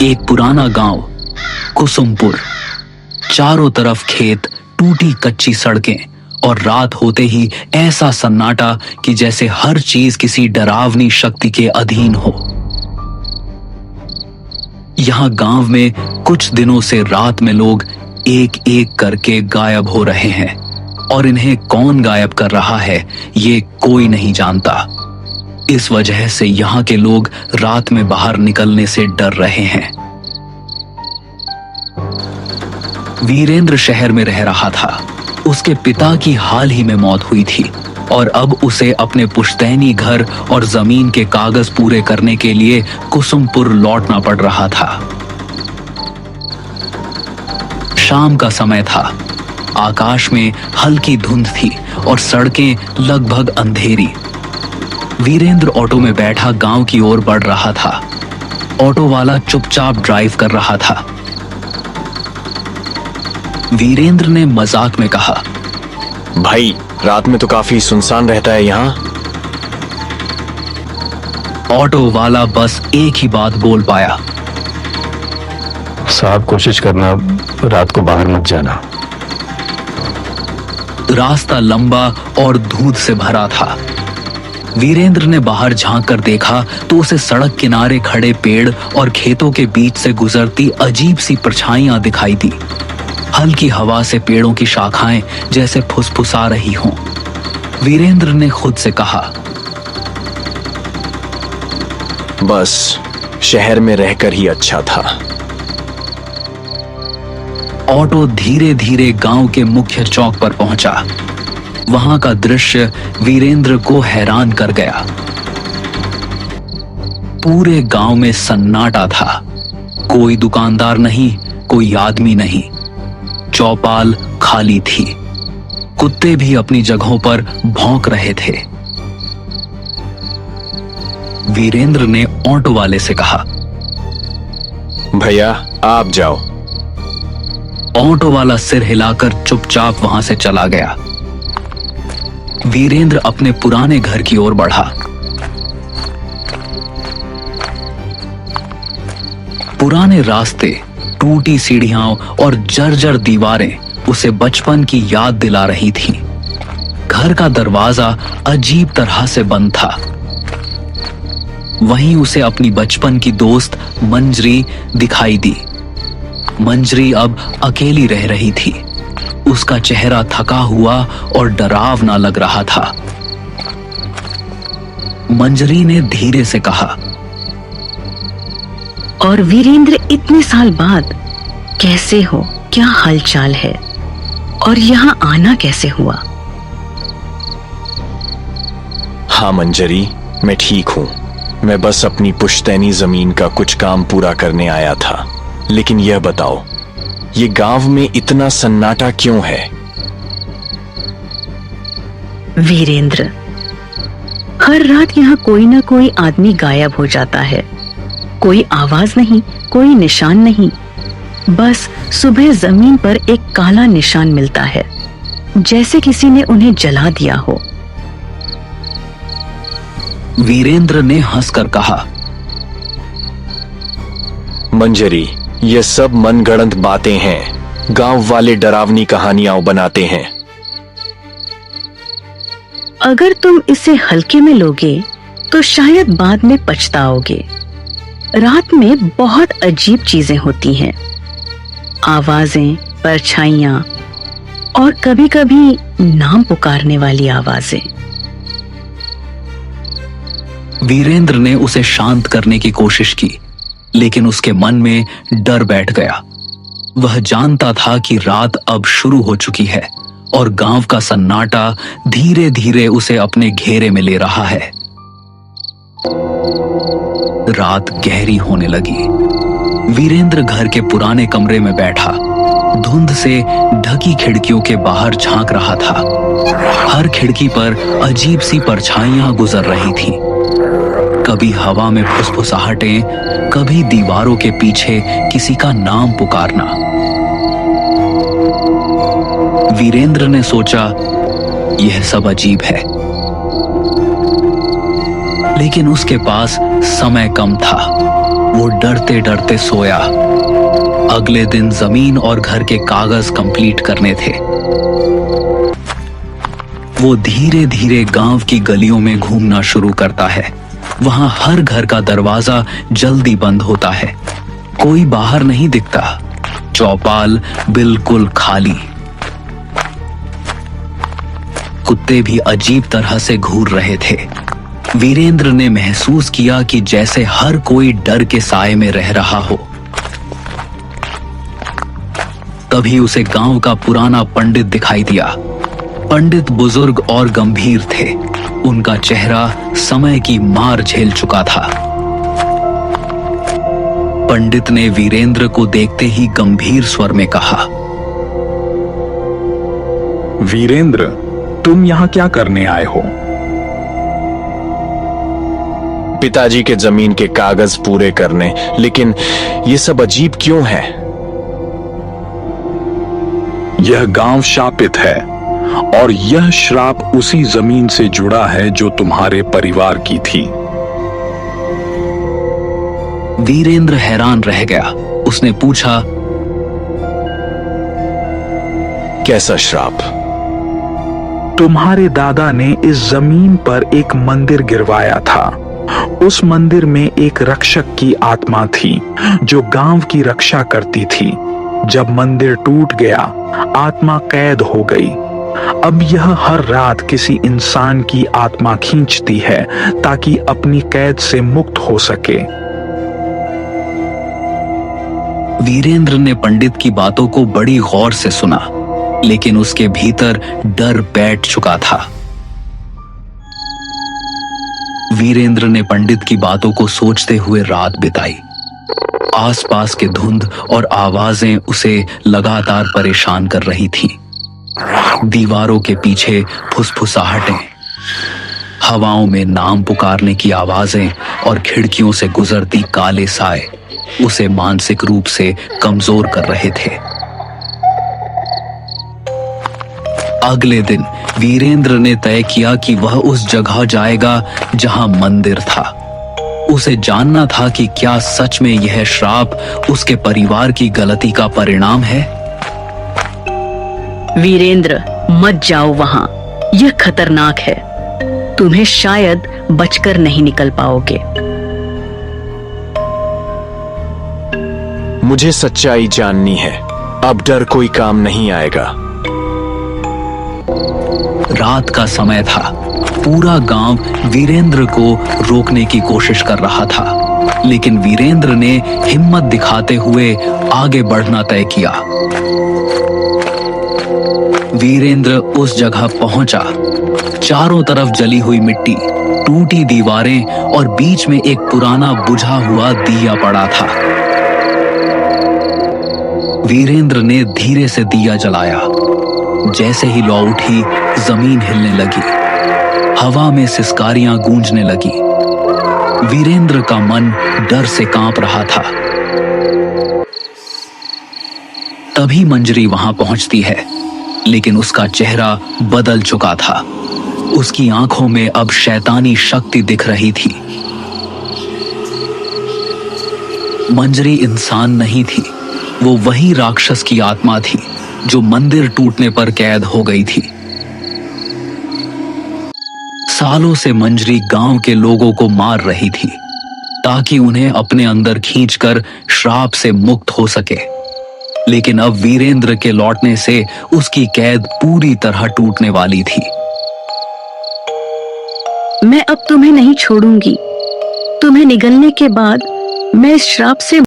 एक पुराना गांव कुसुमपुर। चारों तरफ खेत, टूटी कच्ची सड़कें और रात होते ही ऐसा सन्नाटा कि जैसे हर चीज किसी डरावनी शक्ति के अधीन हो। यहां गांव में कुछ दिनों से रात में लोग एक एक करके गायब हो रहे हैं और इन्हें कौन गायब कर रहा है ये कोई नहीं जानता। इस वजह से यहाँ के लोग रात में बाहर निकलने से डर रहे हैं। वीरेंद्र शहर में रह रहा था। उसके पिता की हाल ही में मौत हुई थी और अब उसे अपने पुश्तैनी घर और जमीन के कागज पूरे करने के लिए कुसुमपुर लौटना पड़ रहा था। शाम का समय था। आकाश में हल्की धुंध थी और सड़कें लगभग अंधेरी। वीरेंद्र ऑटो में बैठा गांव की ओर बढ़ रहा था। ऑटो वाला चुपचाप ड्राइव कर रहा था। वीरेंद्र ने मजाक में कहा, भाई रात में तो काफी सुनसान रहता है यहाँ। ऑटो वाला बस एक ही बात बोल पाया, साहब कोशिश करना रात को बाहर मत जाना। रास्ता लंबा और धूंध से भरा था। वीरेंद्र ने बाहर झांक कर देखा तो उसे सड़क किनारे खड़े पेड़ और खेतों के बीच से गुजरती अजीब सी परछाइयां दिखाई दी। हल्की हवा से पेड़ों की शाखाएं जैसे फुसफुसा रही हों। वीरेंद्र ने खुद से कहा, बस शहर में रहकर ही अच्छा था। ऑटो धीरे धीरे गांव के मुख्य चौक पर पहुंचा। वहां का दृश्य वीरेंद्र को हैरान कर गया। पूरे गांव में सन्नाटा था। कोई दुकानदार नहीं, कोई आदमी नहीं। चौपाल खाली थी। कुत्ते भी अपनी जगहों पर भौंक रहे थे। वीरेंद्र ने ऑटो वाले से कहा, भैया आप जाओ। ऑटो वाला सिर हिलाकर चुपचाप वहां से चला गया। वीरेंद्र अपने पुराने घर की ओर बढ़ा। पुराने रास्ते, टूटी सीढ़ियां और जर्जर दीवारें उसे बचपन की याद दिला रही थीं। घर का दरवाजा अजीब तरह से बंद था। वहीं उसे अपनी बचपन की दोस्त मंजरी दिखाई दी। मंजरी अब अकेली रह रही थी। उसका चेहरा थका हुआ और डरावना लग रहा था। मंजरी ने धीरे से कहा, और वीरेंद्र इतने साल बाद कैसे हो? क्या हालचाल है? और यहाँ आना कैसे हुआ? हाँ मंजरी, मैं ठीक हूँ। मैं बस अपनी पुश्तैनी जमीन का कुछ काम पूरा करने आया था। लेकिन यह बताओ, ये गांव में इतना सन्नाटा क्यों है? वीरेंद्र, हर रात यहाँ कोई ना कोई आदमी गायब हो जाता है। कोई आवाज नहीं, कोई निशान नहीं। बस सुबह जमीन पर एक काला निशान मिलता है, जैसे किसी ने उन्हें जला दिया हो। वीरेंद्र ने हंसकर कहा, मंजरी, ये सब मनगढ़ंत बातें हैं। गांव वाले डरावनी कहानियां बनाते हैं। अगर तुम इसे हल्के में लोगे तो शायद बाद में पछताओगे। रात में बहुत अजीब चीजें होती हैं। आवाजें, परछाइयां और कभी-कभी नाम पुकारने वाली आवाजें। वीरेंद्र ने उसे शांत करने की कोशिश की, लेकिन उसके मन में डर बैठ गया। वह जानता था कि रात अब शुरू हो चुकी है और गांव का सन्नाटा धीरे धीरे उसे अपने घेरे में ले रहा है। रात गहरी होने लगी। वीरेंद्र घर के पुराने कमरे में बैठा धुंध से ढकी खिड़कियों के बाहर झांक रहा था। हर खिड़की पर अजीब सी परछाइयां गुजर रही थीं। कभी हवा में फुसफुसाहटें, कभी दीवारों के पीछे किसी का नाम पुकारना। वीरेंद्र ने सोचा, यह सब अजीब है, लेकिन उसके पास समय कम था। वो डरते डरते सोया। अगले दिन जमीन और घर के कागज कंप्लीट करने थे। वो धीरे धीरे गांव की गलियों में घूमना शुरू करता है। वहां हर घर का दरवाजा जल्दी बंद होता है, कोई बाहर नहीं दिखता, चौपाल बिल्कुल खाली। कुत्ते भी अजीब तरह से घूर रहे थे। वीरेंद्र ने महसूस किया कि जैसे हर कोई डर के साए में रह रहा हो। तभी उसे गांव का पुराना पंडित दिखाई दिया। पंडित बुजुर्ग और गंभीर थे। उनका चेहरा समय की मार झेल चुका था। पंडित ने वीरेंद्र को देखते ही गंभीर स्वर में कहा, वीरेंद्र, तुम यहाँ क्या करने आए हो? पिताजी के जमीन के कागज पूरे करने, लेकिन ये सब अजीब क्यों है? यह गांव शापित है और यह श्राप उसी जमीन से जुड़ा है जो तुम्हारे परिवार की थी। वीरेंद्र हैरान रह गया। उसने पूछा, कैसा श्राप? तुम्हारे दादा ने इस जमीन पर एक मंदिर गिरवाया था। उस मंदिर में एक रक्षक की आत्मा थी जो गांव की रक्षा करती थी। जब मंदिर टूट गया, आत्मा कैद हो गई। अब यह हर रात किसी इंसान की आत्मा खींचती है ताकि अपनी कैद से मुक्त हो सके। वीरेंद्र ने पंडित की बातों को बड़ी गौर से सुना, लेकिन उसके भीतर डर बैठ चुका था। वीरेंद्र ने पंडित की बातों को सोचते हुए रात बिताई। आसपास के धुंध और आवाजें उसे लगातार परेशान कर रही थीं। दीवारों के पीछे फुसफुसाहटें, हवाओं में नाम पुकारने की आवाजें और खिड़कियों से गुजरती काले साए उसे मानसिक रूप से कमजोर कर रहे थे। अगले दिन वीरेंद्र ने तय किया कि वह उस जगह जाएगा जहां मंदिर था। उसे जानना था कि क्या सच में यह श्राप उसके परिवार की गलती का परिणाम है। वीरेंद्र, मत जाओ वहां, यह खतरनाक है। तुम्हें शायद बचकर नहीं निकल पाओगे। मुझे सच्चाई जाननी है। अब डर कोई काम नहीं आएगा। रात का समय था। पूरा गांव वीरेंद्र को रोकने की कोशिश कर रहा था, लेकिन वीरेंद्र ने हिम्मत दिखाते हुए आगे बढ़ना तय किया। वीरेंद्र उस जगह पहुंचा। चारों तरफ जली हुई मिट्टी, टूटी दीवारें और बीच में एक पुराना बुझा हुआ दिया पड़ा था। वीरेंद्र ने धीरे से दिया जलाया। जैसे ही लौ उठी, जमीन हिलने लगी, हवा में सिसकारियां गूंजने लगी। वीरेंद्र का मन डर से कांप रहा था। तभी मंजरी वहां पहुंचती है, लेकिन उसका चेहरा बदल चुका था। उसकी आंखों में अब शैतानी शक्ति दिख रही थी। मंजरी इंसान नहीं थी, वो वही राक्षस की आत्मा थी जो मंदिर टूटने पर कैद हो गई थी। सालों से मंजरी गांव के लोगों को मार रही थी ताकि उन्हें अपने अंदर खींचकर श्राप से मुक्त हो सके। लेकिन अब वीरेंद्र के लौटने से उसकी कैद पूरी तरह टूटने वाली थी। मैं अब तुम्हें नहीं छोड़ूंगी। तुम्हें निगलने के बाद मैं इस श्राप से